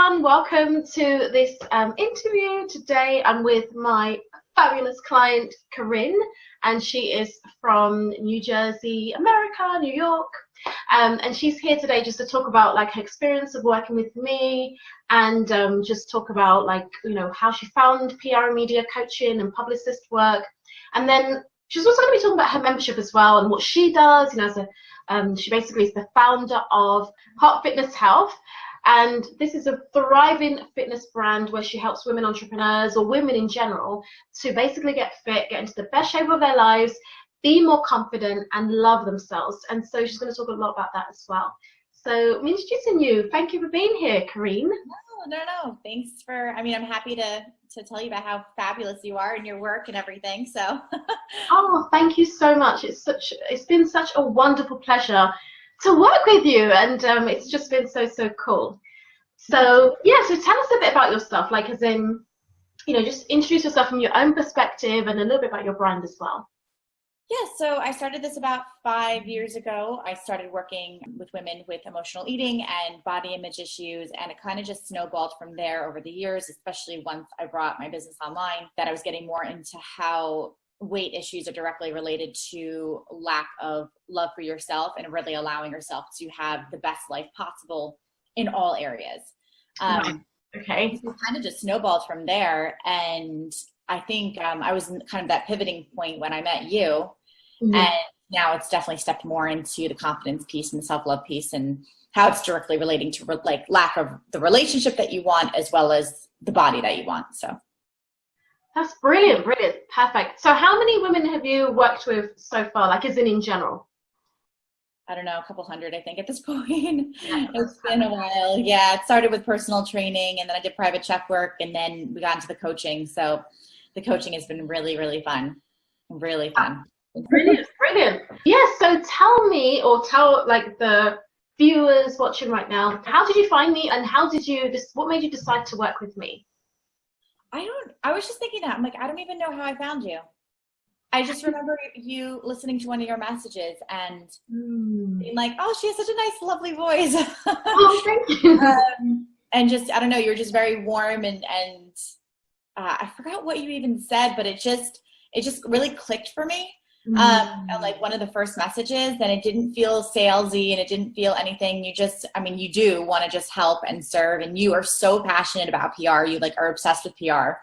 everyone, welcome to this interview. Today I'm with my fabulous client Kerin, and she is from New Jersey, America, New York, and she's here today just to talk about like her experience of working with me, and just talk about like how she found PR and media coaching and publicist work, and then she's also going to be talking about her membership as well and what she does. She basically is the founder of Heart Fitness Health. And this is a thriving fitness brand where she helps women entrepreneurs or women in general to basically get fit, get into the best shape of their lives, be more confident and love themselves. And so she's going to talk a lot about that as well. So I'm introducing you. Thank you for being here, Kerin. No. Thanks for, I'm happy to tell you about how fabulous you are in your work and everything. So. Oh, thank you so much. It's been such a wonderful pleasure to work with you, and it's just been so cool. So yeah, so tell us a bit about yourself, like as in, just introduce yourself from your own perspective and a little bit about your brand as well. Yeah, so I started this about 5 years ago. I started working with women with emotional eating and body image issues, and it kind of just snowballed from there over the years, especially once I brought my business online, that I was getting more into how weight issues are directly related to lack of love for yourself and really allowing yourself to have the best life possible in all areas. Right. Okay. So it kind of just snowballed from there. And I think I was in kind of that pivoting point when I met you. Mm-hmm. And now it's definitely stepped more into the confidence piece and the self-love piece and how it's directly relating to like lack of the relationship that you want as well as the body that you want. So. That's brilliant, perfect. So how many women have you worked with so far, like as in general? I don't know, a couple hundred, I think, at this point. It's been a while. Yeah, it started with personal training, and then I did private check work, and then we got into the coaching. So the coaching has been really fun. Really fun. Brilliant. Yeah, so tell like the viewers watching right now, how did you find me, and what made you decide to work with me? I was just thinking that. I'm like, I don't even know how I found you. I just remember you listening to one of your messages and being like, oh, she has such a nice, lovely voice. Oh, thank you. And just, I don't know, you're just very warm and I forgot what you even said, but it just really clicked for me. And like one of the first messages, and it didn't feel salesy and it didn't feel anything. You do want to just help and serve, and you are so passionate about PR. You like are obsessed with PR,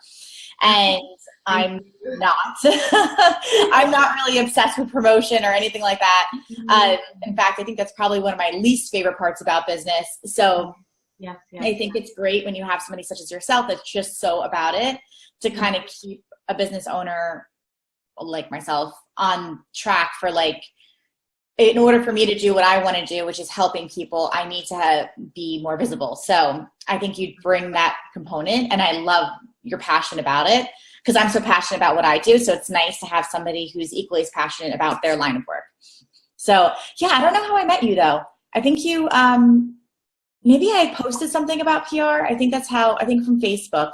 and I'm not. I'm not really obsessed with promotion or anything like that. In fact, I think that's probably one of my least favorite parts about business. So yes. I think it's great when you have somebody such as yourself that's just so about it to kind of keep a business owner like myself on track for like, in order for me to do what I want to do, which is helping people, I need to be more visible. So I think you bring that component, and I love your passion about it because I'm so passionate about what I do. So it's nice to have somebody who's equally as passionate about their line of work. So yeah, I don't know how I met you though. I think you, maybe I posted something about PR. I think from Facebook.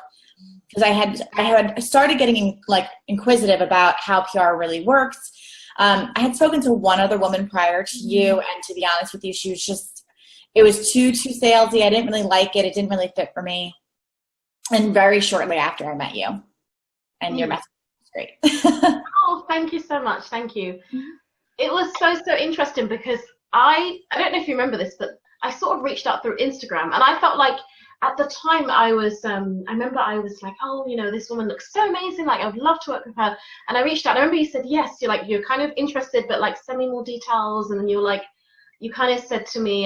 Because I had started getting inquisitive about how PR really works. I had spoken to one other woman prior to you, and to be honest with you, she was it was too salesy. I didn't really like it. It didn't really fit for me. And very shortly after I met you, and your message was great. Oh, thank you so much. Thank you. It was so interesting because I don't know if you remember this, but I sort of reached out through Instagram, and I felt like at the time I remember I was like, oh, this woman looks so amazing. Like, I would love to work with her. And I reached out. I remember you said, yes, you're kind of interested, but like, send me more details. And then you kind of said to me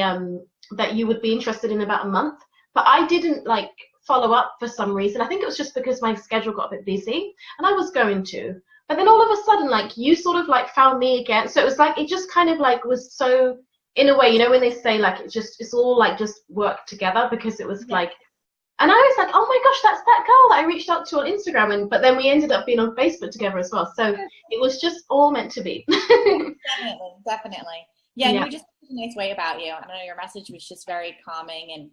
that you would be interested in about a month. But I didn't like follow up for some reason. I think it was just because my schedule got a bit busy, and I was going to. But then all of a sudden, like, you sort of like found me again. So it was like, it just kind of like was so, in a way, when they say like it's all like just worked together, because it was like, and I was like, oh my gosh, that's that girl that I reached out to on Instagram, but then we ended up being on Facebook together as well. So it was just all meant to be. Definitely. Yeah, and you just had a nice way about you. I don't know, your message was just very calming, and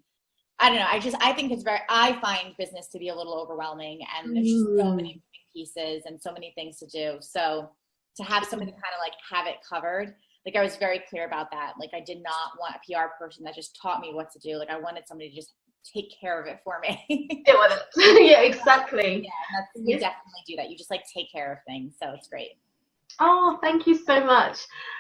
I don't know, I think I find business to be a little overwhelming, and there's just so many moving pieces and so many things to do. So to have somebody kind of like have it covered, like I was very clear about that. Like I did not want a PR person that just taught me what to do. Like I wanted somebody to just take care of it for me. Deal with it. Yeah, exactly. Yeah, you definitely do that. You just like take care of things. So it's great. Oh, thank you so much.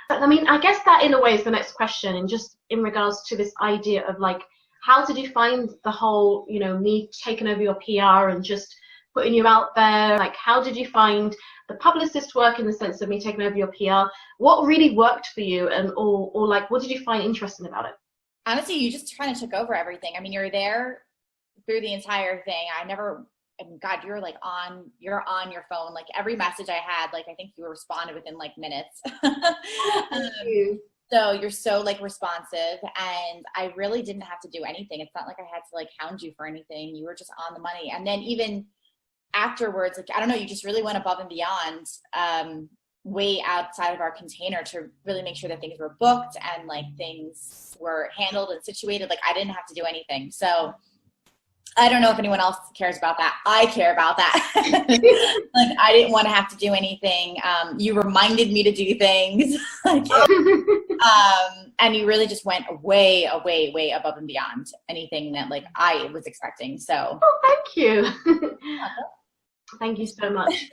I mean, I guess that in a way is the next question, and just in regards to this idea of like, how did you find the whole, me taking over your PR and just putting you out there? Like, how did you find the publicist work in the sense of me taking over your PR? What really worked for you, and or like, what did you find interesting about it? Honestly, you just kind of took over everything. I mean, you're there through the entire thing. And God, you're on your phone. Like every message I had, like, I think you responded within like minutes. Thank you. So you're so like responsive, and I really didn't have to do anything. It's not like I had to like hound you for anything. You were just on the money. And then even afterwards, like, I don't know, you just really went above and beyond, way outside of our container to really make sure that things were booked and like things were handled and situated. Like I didn't have to do anything. So I don't know if anyone else cares about that. I care about that. Like I didn't want to have to do anything. You reminded me to do things. And you really just went way above and beyond anything that like I was expecting. So thank you. Thank you so much.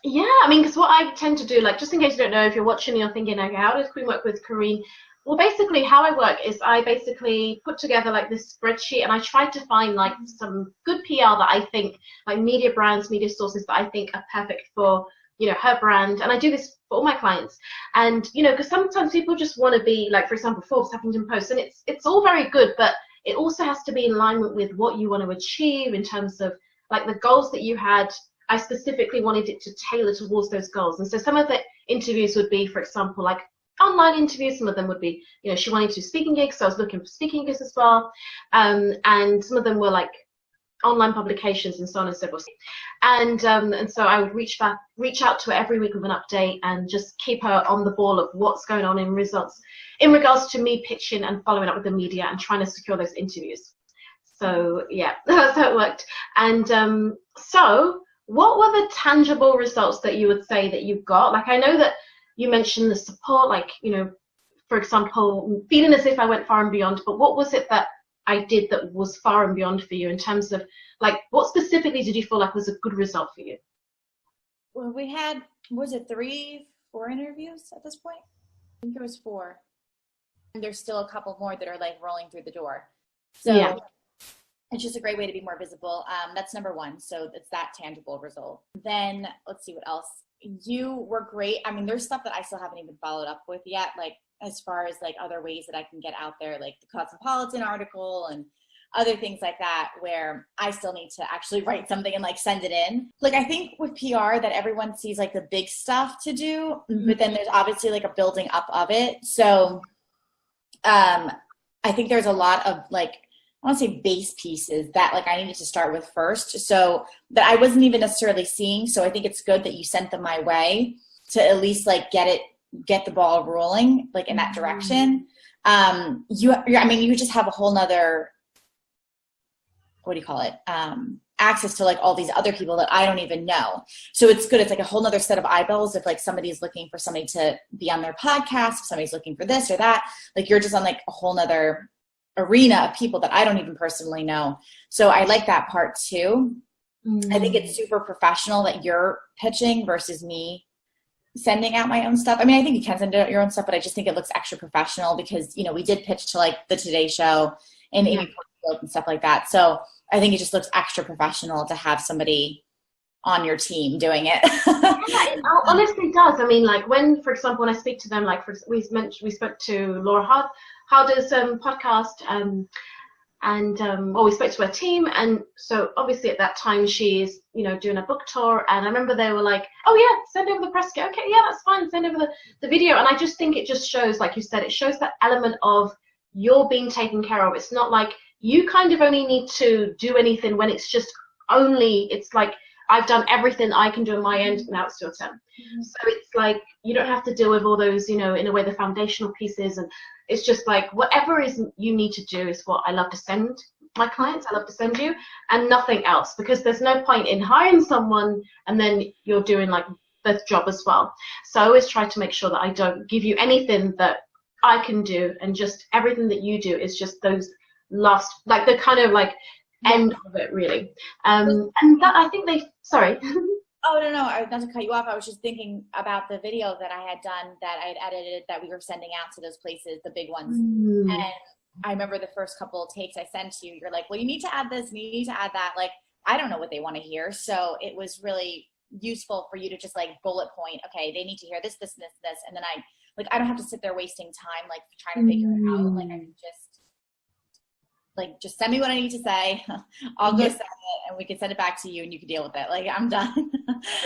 Yeah, I mean, because what I tend to do, like, just in case you don't know, if you're watching and you're thinking, okay, how does Queen work with Kerin? Well, basically, how I work is I basically put together like this spreadsheet, and I try to find like some good PR that I think, like media brands, media sources that I think are perfect for, her brand. And I do this for all my clients. And, because sometimes people just want to be, like, for example, Forbes, Huffington Post, and it's all very good, but it also has to be in alignment with what you want to achieve in terms of like the goals that you had. I specifically wanted it to tailor towards those goals. And so some of the interviews would be, for example, like online interviews. Some of them would be, she wanted to do speaking gigs, so I was looking for speaking gigs as well. And some of them were like online publications and so on and so forth. And so I would reach out to her every week with an update and just keep her on the ball of what's going on in regards to me pitching and following up with the media and trying to secure those interviews. So yeah, that's how it worked. And so what were the tangible results that you would say that you got? Like, I know that you mentioned the support, like, for example, feeling as if I went far and beyond, but what was it that I did that was far and beyond for you in terms of, like, what specifically did you feel like was a good result for you? Well, we had, was it 4 interviews at this point? I think there was 4. And there's still a couple more that are like rolling through the door. So yeah. It's just a great way to be more visible. That's number 1. So it's that tangible result. Then let's see what else. You were great. I mean, there's stuff that I still haven't even followed up with yet. Like as far as like other ways that I can get out there, like the Cosmopolitan article and other things like that, where I still need to actually write something and like send it in. Like I think with PR that everyone sees like the big stuff to do, but then there's obviously like a building up of it. So I think there's a lot of like, I want to say base pieces that like I needed to start with first, so that I wasn't even necessarily seeing. So I think it's good that you sent them my way to at least like get the ball rolling like in that direction. I mean, you just have a whole nother, what do you call it? Access to like all these other people that I don't even know. So it's good. It's like a whole nother set of eyeballs. If like somebody's looking for somebody to be on their podcast, if somebody's looking for this or that, like you're just on like a whole nother arena of people that I don't even personally know. So I like that part too. I think it's super professional that you're pitching versus me sending out my own stuff. I mean, I think you can send out your own stuff, but I just think it looks extra professional because, we did pitch to like the Today Show and Amy Porterfield and stuff like that. So I think it just looks extra professional to have somebody on your team doing it. Yeah, it honestly does. I mean, like when, for example, when I speak to them, like we spoke to Laura Howder's podcast, and we spoke to her team, and so obviously at that time she's doing a book tour, and I remember they were like, oh yeah, send over the press kit. Okay, yeah, that's fine, send over the video. And I just think it just shows, like you said, it shows that element of you're being taken care of. It's not like you kind of only need to do anything when it's just it's like I've done everything I can do on my end, now it's your turn. So it's like you don't have to deal with all those, in a way, the foundational pieces, and it's just like whatever you need to do is what I love to send my clients. I love to send you, and nothing else, because there's no point in hiring someone and then you're doing like the job as well. So I always try to make sure that I don't give you anything that I can do, and just everything that you do is just those last, like the kind of like end of it, really. And that, I think sorry. Oh, no, not to cut you off. I was just thinking about the video that I had done, that I had edited, that we were sending out to those places, the big ones. And I remember the first couple of takes I sent to you, you're like, well, you need to add this and you need to add that. Like, I don't know what they want to hear. So it was really useful for you to just like bullet point, okay, they need to hear this, this, this, this. And then I don't have to sit there wasting time, like trying to figure it out. Like I can just send me what I need to say. I'll go send it, and we can send it back to you, and you can deal with it. Like, I'm done.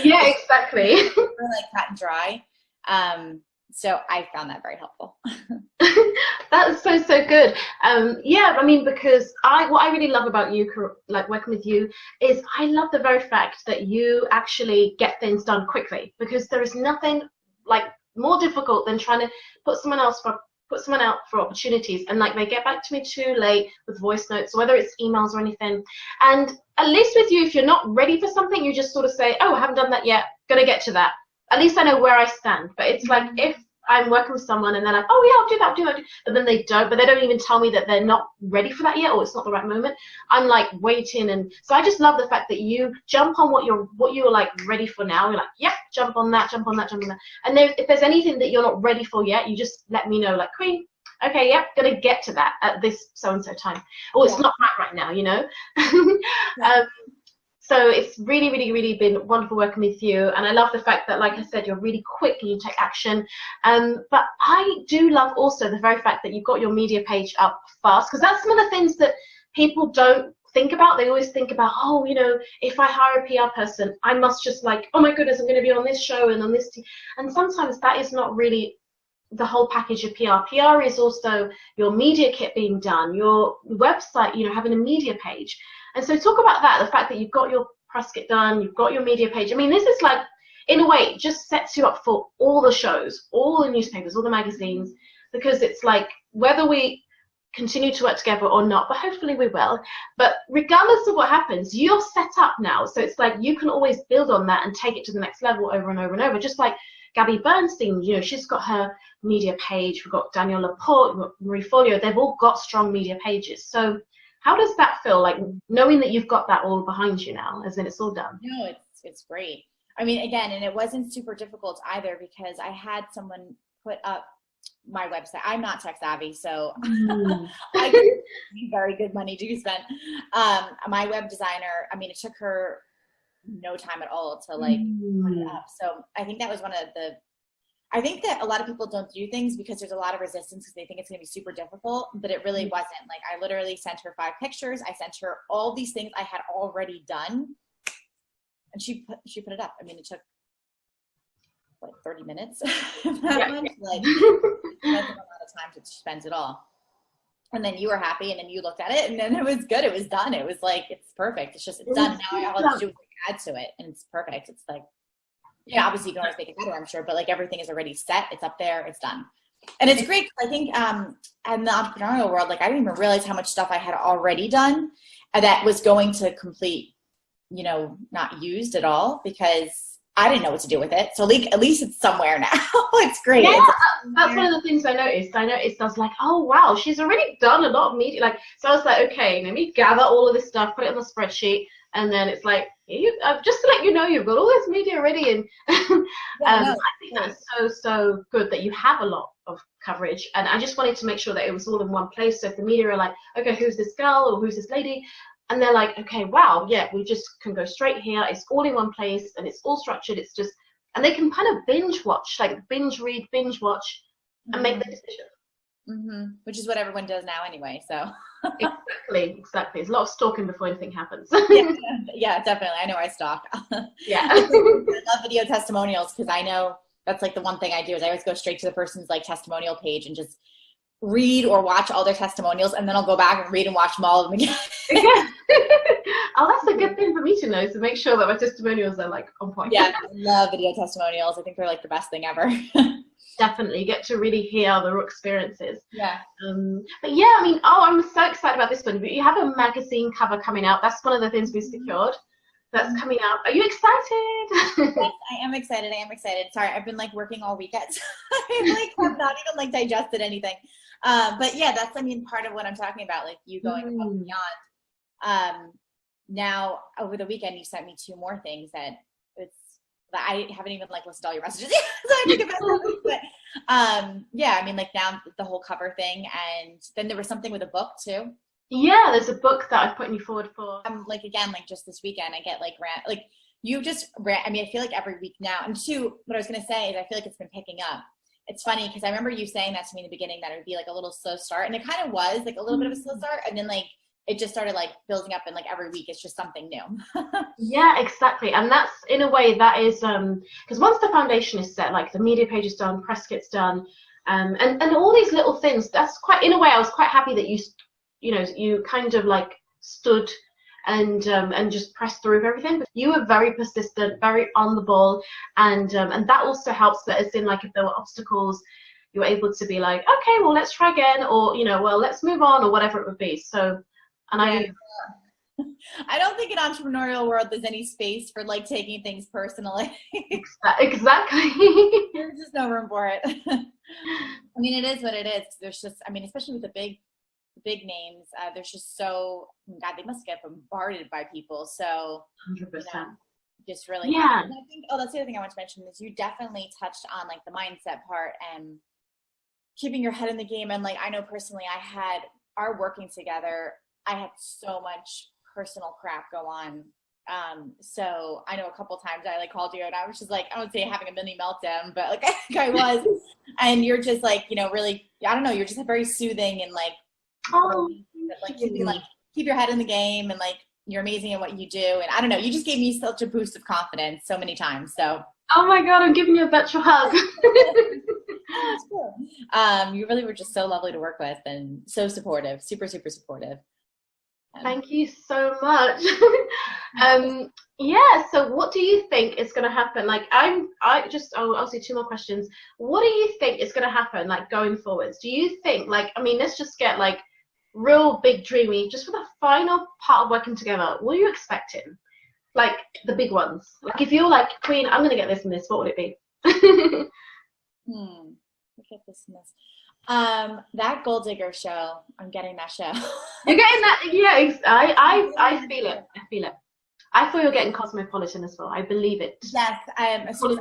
Yeah, exactly. We're like cut and dry. So I found that very helpful. That's so good. Yeah, I mean, because what I really love about you, like working with you, is I love the very fact that you actually get things done quickly, because there is nothing like more difficult than trying to put someone out for opportunities, and like they get back to me too late with voice notes, whether it's emails or anything. And at least with you, if you're not ready for something, you just sort of say, oh, I haven't done that yet, gonna get to that. At least I know where I stand. But it's like, if I'm working with someone and they're like, oh yeah, I'll do that, but then they don't, but they don't even tell me that they're not ready for that yet, or it's not the right moment. I'm like waiting. And so I just love the fact that you jump on what you're like ready for now. You're like, yep, jump on that. And if there's anything that you're not ready for yet, you just let me know, like, Queen, okay, yep, gonna get to that at this so-and-so time. Or it's not right now, you know? So it's really, really, really been wonderful working with you. And I love the fact that, like I said, you're really quick and you take action. But I do love also the very fact that you've got your media page up fast, because that's some of the things that people don't think about. They always think about, oh, you know, if I hire a PR person, I must just like, oh my goodness, I'm going to be on this show and on this team. And sometimes that is not really the whole package of PR. PR is also your media kit being done, your website, you know, having a media page. And so talk about that, the fact that you've got your press kit done, you've got your media page. I mean, this is like, in a way, it just sets you up for all the shows, all the newspapers, all the magazines, because it's like, whether we continue to work together or not, but hopefully we will, but regardless of what happens, you're set up now. So it's like, you can always build on that and take it to the next level over and over and over. Just like Gabby Bernstein, you know, she's got her media page. We've got Danielle Laporte, we've got Marie Folio. They've all got strong media pages. So how does that feel, like knowing that you've got that all behind you now, as in it's all done? No, it's great. I mean, again, and it wasn't super difficult either, because I had someone put up my website. I'm not tech savvy, so I get very good money to spend. My web designer, I mean, it took her no time at all to like put it up. So I think that was one of the, I think that a lot of people don't do things because there's a lot of resistance, because they think it's going to be super difficult, but it really wasn't. Like, I literally sent her 5 pictures. I sent her all these things I had already done, and she put it up. I mean, it took like 30 minutes. That much. Like, it wasn't a lot of time to spend it all. And then you were happy, and then you looked at it, and then it was good. It was done. It was like, it's perfect. It's done. Now all I have to do is add to it, and it's perfect. It's like, yeah, obviously you can always make it better, I'm sure, but like everything is already set. It's up there. It's done. And it's great. I think in the entrepreneurial world, like I didn't even realize how much stuff I had already done that was going to complete, you know, not used at all, because I didn't know what to do with it. So like, at least it's somewhere now. It's great. Yeah, that's one of the things I noticed. I was like, oh wow, she's already done a lot of media. Like, so I was like, okay, let me gather all of this stuff, put it on the spreadsheet. And then it's like, just to let you know, you've got all this media already. And I think that's so good that you have a lot of coverage. And I just wanted to make sure that it was all in one place. So if the media are like, okay, who's this girl or who's this lady? And they're like, okay, wow, yeah, we just can go straight here. It's all in one place and it's all structured. It's just, and they can kind of binge watch, like binge read, binge watch, and make the decision. Which is what everyone does now anyway, so. Exactly. There's a lot of stalking before anything happens. Yeah, definitely. I know I stalk. Yeah. I love video testimonials, because I know that's like the one thing I do is I always go straight to the person's like testimonial page and just read or watch all their testimonials, and then I'll go back and read and watch them all of them again. Yeah. Oh, that's a good thing for me to know, to make sure that my testimonials are like on point. Yeah, I love video testimonials. I think they're like the best thing ever. Definitely, you get to really hear the raw experiences. Yeah. But yeah, I mean, I'm so excited about this one. But you have a magazine cover coming out. That's one of the things we secured. that's coming out. Are you excited? Yes, I am excited. I am excited. Sorry, I've been like working all weekend. So I like have not even like digested anything. But yeah, that's, I mean, part of what I'm talking about, like you going above and beyond. Now over the weekend, you sent me 2 more things that I haven't even like listened to all your messages yet, so I have to get back to them. But yeah, I mean, like now the whole cover thing, and then there was something with a book too. Yeah, there's a book that I've put you forward for. Like again, like just this weekend, I get like you just ran. I mean, I feel like every week now. And 2, what I was gonna say is I feel like it's been picking up. It's funny because I remember you saying that to me in the beginning that it would be like a little slow start, and it kind of was like a little bit of a slow start, and then like it just started like building up, and like every week it's just something new. Yeah, exactly. And that's, in a way, that is because once the foundation is set, like the media page is done, press kit's done, and all these little things, that's quite, in a way, I was quite happy that you kind of like stood and just pressed through with everything. But you were very persistent, very on the ball, and that also helps, that as in, like, if there were obstacles, you were able to be like, okay, well, let's try again, or well, let's move on, or whatever it would be. So, and I don't think in entrepreneurial world there's any space for like taking things personally. Exactly. There's just no room for it. I mean, it is what it is. There's just, I mean, especially with the big names, there's just so, God, they must get bombarded by people. So 100%. Just really, yeah. And I think, that's the other thing I want to mention is you definitely touched on like the mindset part and keeping your head in the game. And like, I know personally, our working together, I had so much personal crap go on. So I know a couple times I like called you and I was just like, I would say having a mini meltdown, but like I was, and you're just like, really, I don't know, you're just very soothing and like, like keep your head in the game, and like you're amazing at what you do, and I don't know, you just gave me such a boost of confidence so many times. So oh my God, I'm giving you a virtual hug. That's cool. You really were just so lovely to work with and so supportive, super supportive. Thank you so much. Yeah, so what do you think is going to happen? Like, I'll ask you 2 more questions. What do you think is going to happen, like, going forwards? Do you think, like, I mean, let's just get, like, real big dreamy, just for the final part of working together, what are you expecting? Like, the big ones. Like, if you're like, Queen, I'm going to get this and this, what would it be? Look at this mess. That Gold Digger show, I'm getting that show. You're getting that? Yeah, I feel it. I feel it. I thought you were getting Cosmopolitan as well. I believe it. Yes, I feel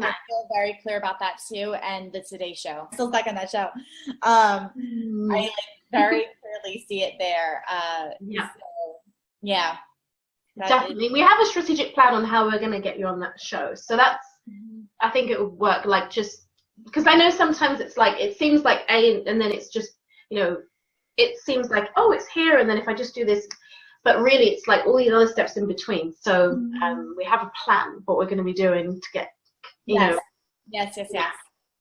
very clear about that too, and the Today Show. Still stuck on that show. I like, very clearly see it there. Yeah. So, yeah. Definitely. We have a strategic plan on how we're going to get you on that show. So that's, I think it would work, like, just because I know sometimes it's like, it seems like A, and then it's just, it seems like, oh, it's here, and then if I just do this, but really it's like all these other steps in between. So we have a plan what we're going to be doing to get, Yes. It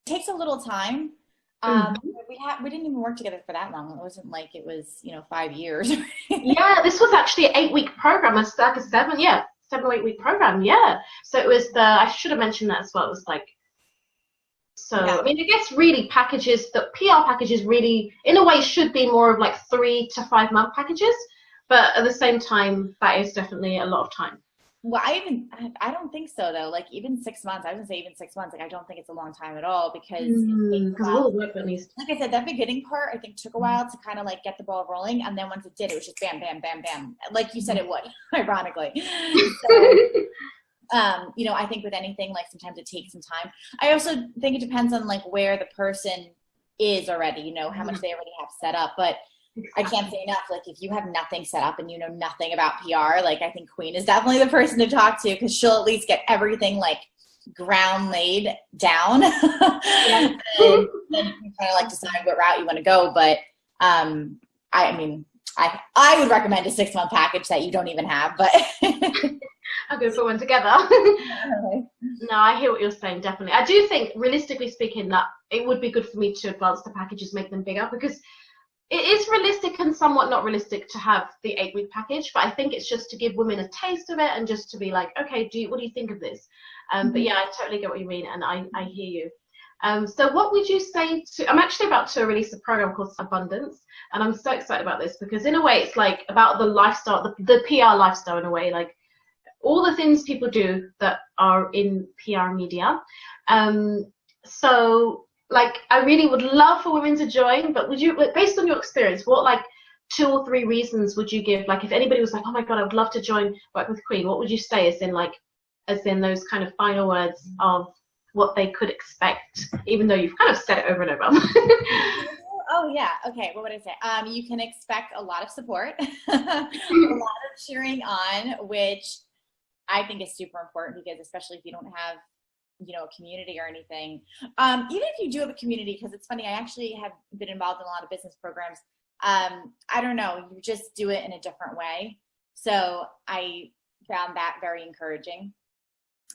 takes a little time. We didn't even work together for that long. It wasn't like it was 5 years. Yeah, this was actually an 8-week program. It's like a 7 or 8 week program. Yeah, so it was I should have mentioned that as well. It was like, so yeah. I mean, I guess really packages, the PR packages really in a way should be more of like 3 to 5 month packages, but at the same time that is definitely a lot of time. Well, I don't think so though. Like even 6 months, I wouldn't say even 6 months. Like I don't think it's a long time at all because we'll work at least. Like I said, that beginning part I think took a while to kind of like get the ball rolling, and then once it did, it was just bam, bam, bam, bam. Like you said, it would, ironically. So, I think with anything, like sometimes it takes some time. I also think it depends on like where the person is already. How much they already have set up, but. Exactly. I can't say enough. Like if you have nothing set up and you know nothing about PR, like I think Queen is definitely the person to talk to because she'll at least get everything like ground laid down. Yeah. And then you can kind of like decide what route you want to go. But I would recommend a 6-month package that you don't even have. But I'm going to put one together. No, I hear what you're saying. Definitely, I do think, realistically speaking, that it would be good for me to advance the packages, make them bigger because. It is realistic and somewhat not realistic to have the 8-week package, but I think it's just to give women a taste of it and just to be like, okay, what do you think of this? But yeah, I totally get what you mean, and I hear you. So what would you say I'm actually about to release a program called Abundance, and I'm so excited about this because in a way it's like about the lifestyle, the PR lifestyle in a way, like all the things people do that are in PR media. So like, I really would love for women to join, but would you, like, based on your experience, what like 2 or 3 reasons would you give? Like, if anybody was like, oh my God, I would love to join Work with Queen, what would you say as in those kind of final words of what they could expect, even though you've kind of said it over and over? Oh yeah. Okay. What would I say? You can expect a lot of support, a lot of cheering on, which I think is super important, because especially if you don't have, you know, a community or anything, even if you do have a community, because it's funny, I actually have been involved in a lot of business programs. I don't know, you just do it in a different way. So I found that very encouraging.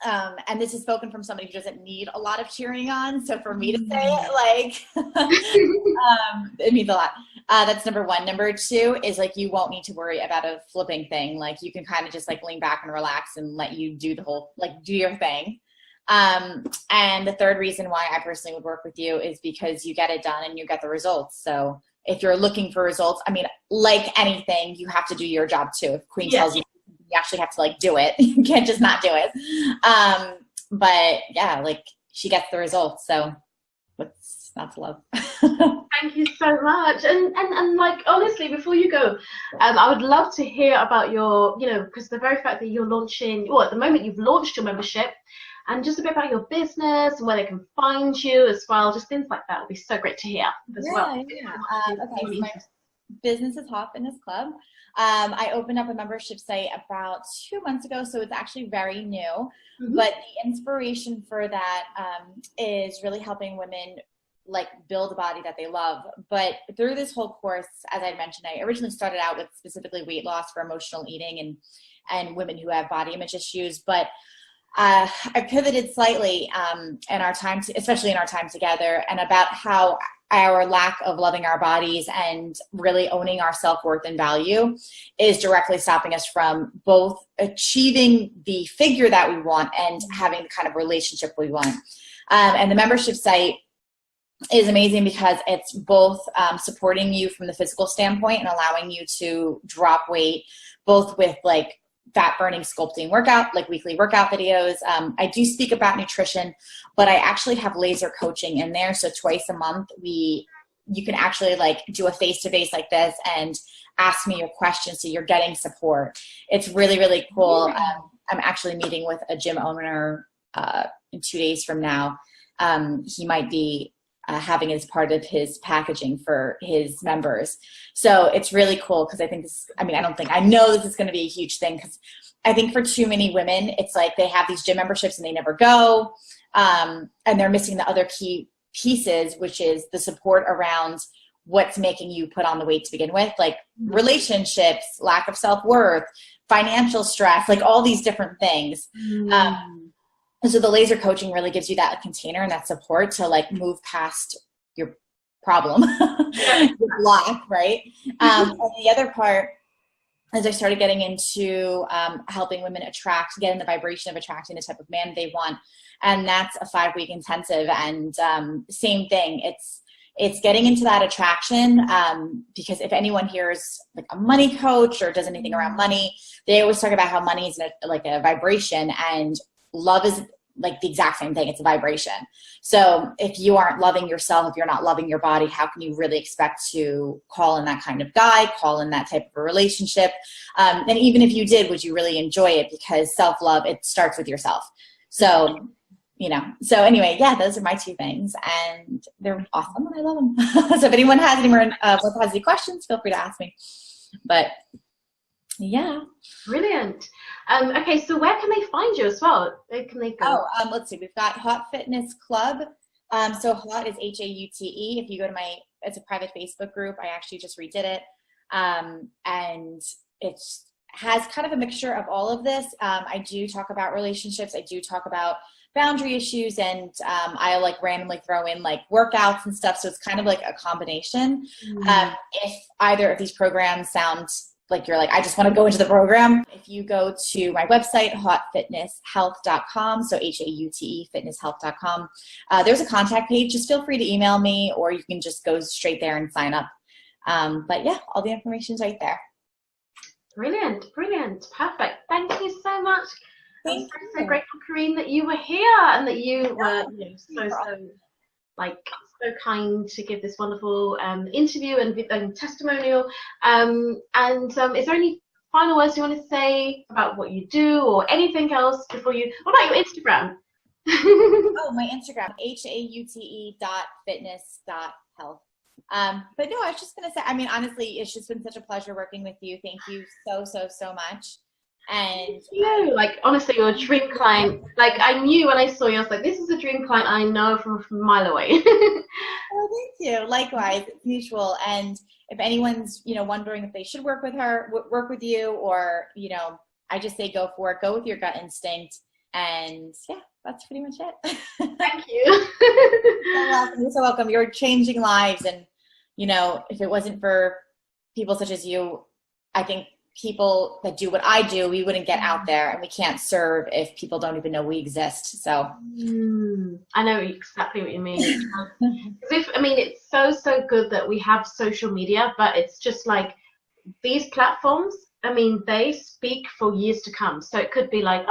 And this is spoken from somebody who doesn't need a lot of cheering on. So for me to say it, like, it means a lot. That's number one. Number two is like, you won't need to worry about a flipping thing. Like, you can kind of just like lean back and relax and let you do the whole, like, do your thing. And the third reason why I personally would work with you is because you get it done and you get the results. So if you're looking for results, I mean, like anything, you have to do your job too. If Queen tells you, you actually have to like do it. You can't just not do it. But yeah, like, she gets the results. So what's not to love? Thank you so much. And like, honestly, before you go, I would love to hear about your, you know, because the very fact that you're launching, well, at the moment you've launched your membership, and just a bit about your business and where they can find you as well, just things like that would be so great to hear as well. Yeah. Okay, so my business is Hot Fitness Club. I opened up a membership site about 2 months ago, so it's actually very new. But the inspiration for that is really helping women like build a body that they love. But through this whole course, as I mentioned, I originally started out with specifically weight loss for emotional eating and women who have body image issues. But I pivoted slightly in our time, especially in our time together, and about how our lack of loving our bodies and really owning our self-worth and value is directly stopping us from both achieving the figure that we want and having the kind of relationship we want. And the membership site is amazing because it's both supporting you from the physical standpoint and allowing you to drop weight, both with like fat burning sculpting workout, like weekly workout videos. I do speak about nutrition, but I actually have laser coaching in there. So twice a month, you can actually like do a face-to-face like this and ask me your questions. So you're getting support. It's really, really cool. I'm actually meeting with a gym owner in 2 days from now. He might be having as part of his packaging for his members. So it's really cool because I think I know this is going to be a huge thing, because I think for too many women, it's like they have these gym memberships and they never go. And they're missing the other key pieces, which is the support around what's making you put on the weight to begin with, like relationships, lack of self-worth, financial stress, like all these different things. And so the laser coaching really gives you that container and that support to like move past your problem, your block, right? And the other part is I started getting into helping women get in the vibration of attracting the type of man they want. And that's a 5-week intensive. And same thing, it's getting into that attraction, because if anyone hears like a money coach or does anything around money, they always talk about how money is like a vibration, and love is like the exact same thing. It's a vibration. So if you aren't loving yourself, if you're not loving your body, how can you really expect to call in that kind of guy, call in that type of a relationship? And even if you did, would you really enjoy it? Because self-love, it starts with yourself. So, so anyway, yeah, those are my 2 things, and they're awesome and I love them. So if anyone has any questions, feel free to ask me. But yeah. Brilliant. Okay, so where can they find you as well? Where can they go? Let's see. We've got Hot Fitness Club. So Hot is HAUTE. If you go to it's a private Facebook group. I actually just redid it. And it has kind of a mixture of all of this. I do talk about relationships. I do talk about boundary issues, and I like randomly throw in like workouts and stuff. So it's kind of like a combination. If either of these programs sound like you're like, I just want to go into the program, if you go to my website, hautefitnesshealth.com, so HAUTE fitnesshealth.com, there's a contact page. Just feel free to email me, or you can just go straight there and sign up. But yeah, all the information's right there. Brilliant, brilliant, perfect. Thank you so much. I'm so grateful, Kerin, that you were here and that you were so kind to give this wonderful interview and testimonial. Is there any final words you want to say about what you do or anything else before you? What about your Instagram? Oh, my Instagram, haute.fitness.health. But no, I was just going to say, I mean, honestly, it's just been such a pleasure working with you. Thank you so much. And you, like, honestly, you're a dream client. Like, I knew when I saw you, I was like, this is a dream client I know from a mile away. Oh, thank you. Likewise, it's mutual. And if anyone's, wondering if they should work with her, work with you, or, I just say go for it. Go with your gut instinct. And yeah, that's pretty much it. Thank you. You're so welcome. You're changing lives. And, if it wasn't for people such as you, I think people that do what I do, we wouldn't get out there, and we can't serve if people don't even know we exist. So I know exactly what you mean. It's so good that we have social media, but it's just like these platforms, they speak for years to come. So it could be like,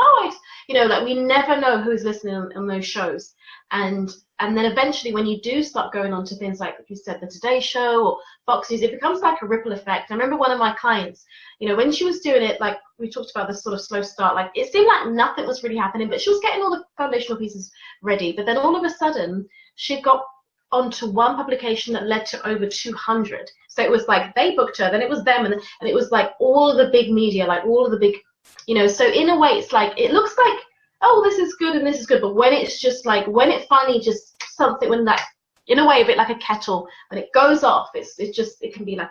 we never know who's listening on those shows. And then eventually when you do start going on to things like you said, the Today Show or Fox News, it becomes like a ripple effect. I remember one of my clients, when she was doing it, like we talked about this sort of slow start, like it seemed like nothing was really happening, but she was getting all the foundational pieces ready. But then all of a sudden she got onto one publication that led to over 200. So it was like they booked her, then it was them, and it was like all of the big media, like all of the big, so in a way it's like, it looks like, oh, this is good and this is good, but when it's just like, when it finally just something, when like, in a way a bit like a kettle, when it goes off, it can be like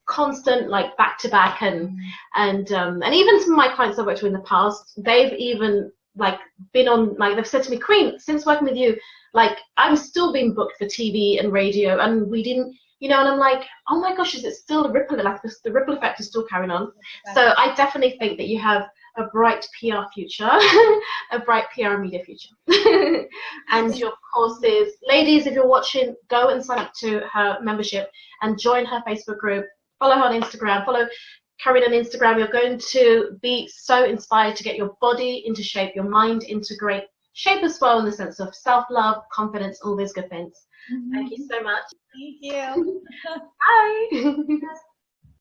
constant, like back to back, and even some of my clients I've worked with in the past, they've even like been on, like they've said to me, Queen, since working with you, like I'm still being booked for TV and radio, and we didn't, and I'm like, oh my gosh, is it still a ripple, like the ripple effect is still carrying on. So I definitely think that you have a bright PR future, a bright PR and media future. And your courses, ladies, if you're watching, go and sign up to her membership and join her Facebook group. Follow her on Instagram. Follow Kerin on Instagram. You're going to be so inspired to get your body into shape, your mind into great shape as well, in the sense of self-love, confidence, all these good things. Thank you so much. Thank you. Bye.